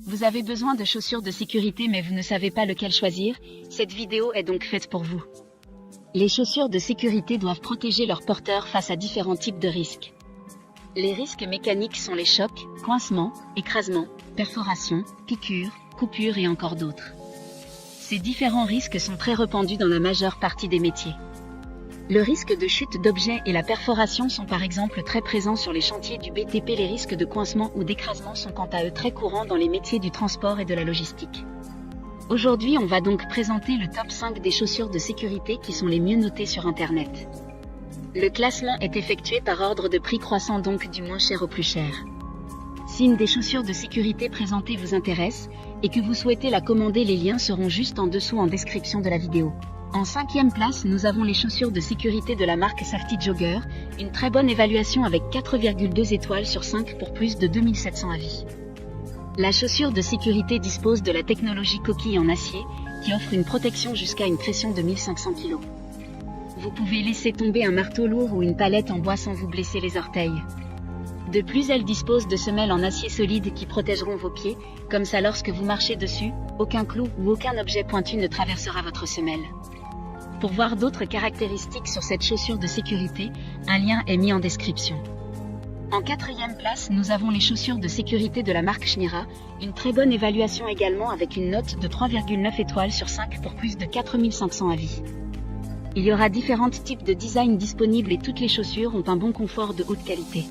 Vous avez besoin de chaussures de sécurité mais vous ne savez pas lequel choisir? Cette vidéo est donc faite pour vous. Les chaussures de sécurité doivent protéger leurs porteurs face à différents types de risques. Les risques mécaniques sont les chocs, coincements, écrasements, perforations, piqûres, coupures et encore d'autres. Ces différents risques sont très répandus dans la majeure partie des métiers. Le risque de chute d'objets et la perforation sont par exemple très présents sur les chantiers du BTP. Les risques de coincement ou d'écrasement sont quant à eux très courants dans les métiers du transport et de la logistique. Aujourd'hui, on va donc présenter le top 5 des chaussures de sécurité qui sont les mieux notées sur Internet. Le classement est effectué par ordre de prix croissant, donc du moins cher au plus cher. Si une des chaussures de sécurité présentées vous intéresse et que vous souhaitez la commander, les liens seront juste en dessous en description de la vidéo. En 5e place, nous avons les chaussures de sécurité de la marque Safety Jogger, une très bonne évaluation avec 4,2 étoiles sur 5 pour plus de 2700 avis. La chaussure de sécurité dispose de la technologie coquille en acier, qui offre une protection jusqu'à une pression de 1500 kg. Vous pouvez laisser tomber un marteau lourd ou une palette en bois sans vous blesser les orteils. De plus, elle dispose de semelles en acier solide qui protégeront vos pieds, comme ça lorsque vous marchez dessus, aucun clou ou aucun objet pointu ne traversera votre semelle. Pour voir d'autres caractéristiques sur cette chaussure de sécurité, un lien est mis en description. En 4e place, nous avons les chaussures de sécurité de la marque Schneera, une très bonne évaluation également avec une note de 3,9 étoiles sur 5 pour plus de 4500 avis. Il y aura différents types de design disponibles et toutes les chaussures ont un bon confort de haute qualité.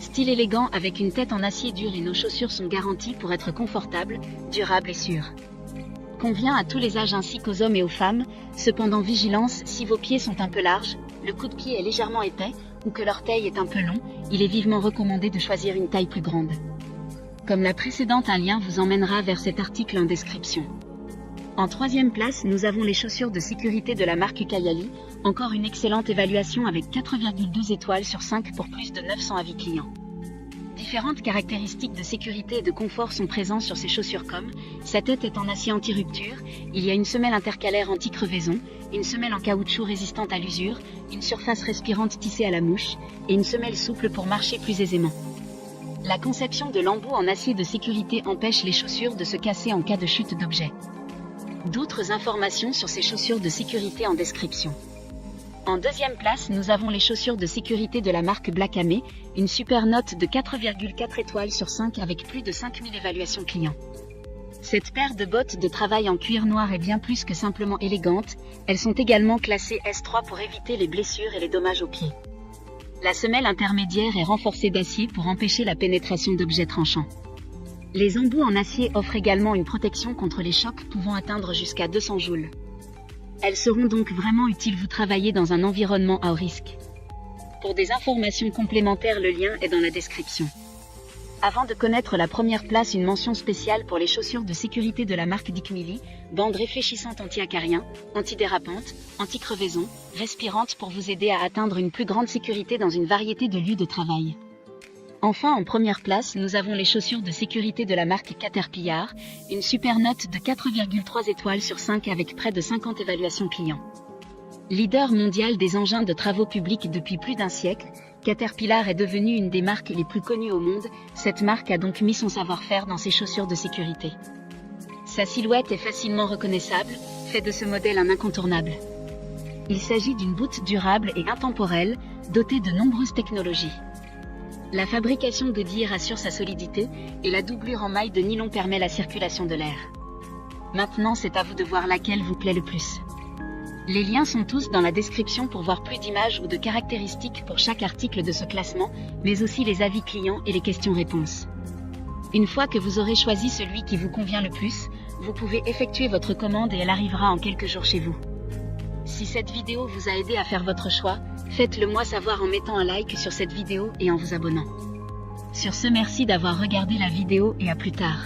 Style élégant avec une tête en acier dur, et nos chaussures sont garanties pour être confortables, durables et sûres. Convient à tous les âges ainsi qu'aux hommes et aux femmes, cependant vigilance, si vos pieds sont un peu larges, le coup de pied est légèrement épais, ou que l'orteil est un peu long, il est vivement recommandé de choisir une taille plus grande. Comme la précédente, un lien vous emmènera vers cet article en description. En 3e place, nous avons les chaussures de sécurité de la marque Kayali, encore une excellente évaluation avec 4,2 étoiles sur 5 pour plus de 900 avis clients. Différentes caractéristiques de sécurité et de confort sont présentes sur ces chaussures comme sa tête est en acier anti-rupture, il y a une semelle intercalaire anti-crevaison, une semelle en caoutchouc résistante à l'usure, une surface respirante tissée à la mouche, et une semelle souple pour marcher plus aisément. La conception de l'embout en acier de sécurité empêche les chaussures de se casser en cas de chute d'objet. D'autres informations sur ces chaussures de sécurité en description. En 2e place, nous avons les chaussures de sécurité de la marque Black Amé, une super note de 4,4 étoiles sur 5 avec plus de 5000 évaluations clients. Cette paire de bottes de travail en cuir noir est bien plus que simplement élégante, elles sont également classées S3 pour éviter les blessures et les dommages aux pieds. La semelle intermédiaire est renforcée d'acier pour empêcher la pénétration d'objets tranchants. Les embouts en acier offrent également une protection contre les chocs pouvant atteindre jusqu'à 200 joules. Elles seront donc vraiment utiles vous travaillez dans un environnement à haut risque. Pour des informations complémentaires, le lien est dans la description. Avant de connaître la première place, une mention spéciale pour les chaussures de sécurité de la marque Dick Milly, bande réfléchissante anti-acarien, antidérapante, anti-crevaison, respirante pour vous aider à atteindre une plus grande sécurité dans une variété de lieux de travail. Enfin, en première place, nous avons les chaussures de sécurité de la marque Caterpillar, une super note de 4,3 étoiles sur 5 avec près de 50 évaluations clients. Leader mondial des engins de travaux publics depuis plus d'un siècle, Caterpillar est devenue une des marques les plus connues au monde. Cette marque a donc mis son savoir-faire dans ses chaussures de sécurité. Sa silhouette est facilement reconnaissable, fait de ce modèle un incontournable. Il s'agit d'une boot durable et intemporelle, dotée de nombreuses technologies. La fabrication Goodyear assure sa solidité, et la doublure en maille de nylon permet la circulation de l'air. Maintenant, c'est à vous de voir laquelle vous plaît le plus. Les liens sont tous dans la description pour voir plus d'images ou de caractéristiques pour chaque article de ce classement, mais aussi les avis clients et les questions-réponses. Une fois que vous aurez choisi celui qui vous convient le plus, vous pouvez effectuer votre commande et elle arrivera en quelques jours chez vous. Si cette vidéo vous a aidé à faire votre choix, faites-le moi savoir en mettant un like sur cette vidéo et en vous abonnant. Sur ce, merci d'avoir regardé la vidéo et à plus tard.